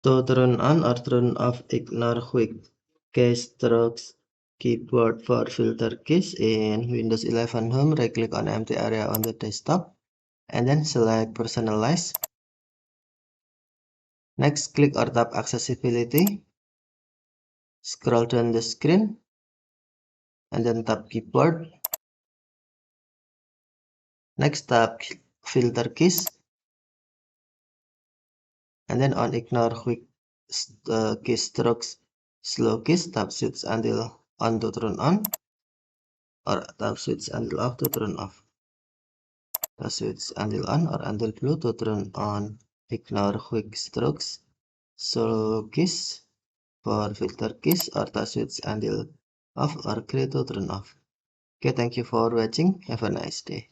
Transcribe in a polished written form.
To turn on or turn off, ignore quick keystrokes keyboard for filter keys. In Windows 11 Home, right-click on empty area on the desktop and then select Personalize. Next, click or tap Accessibility. Scroll down the screen and then tap Keyboard. Next, tap Filter Keys and then on Ignore Quick Keystrokes Slow Keys. Tap Switch until on to turn on or tap Switch until off to turn off. Tap Switch until on or until blue to turn on. Ignore Quick Strokes Slow Keys for filter keys or tap Switch until off or gray to turn off. Okay, thank you for watching. Have a nice day.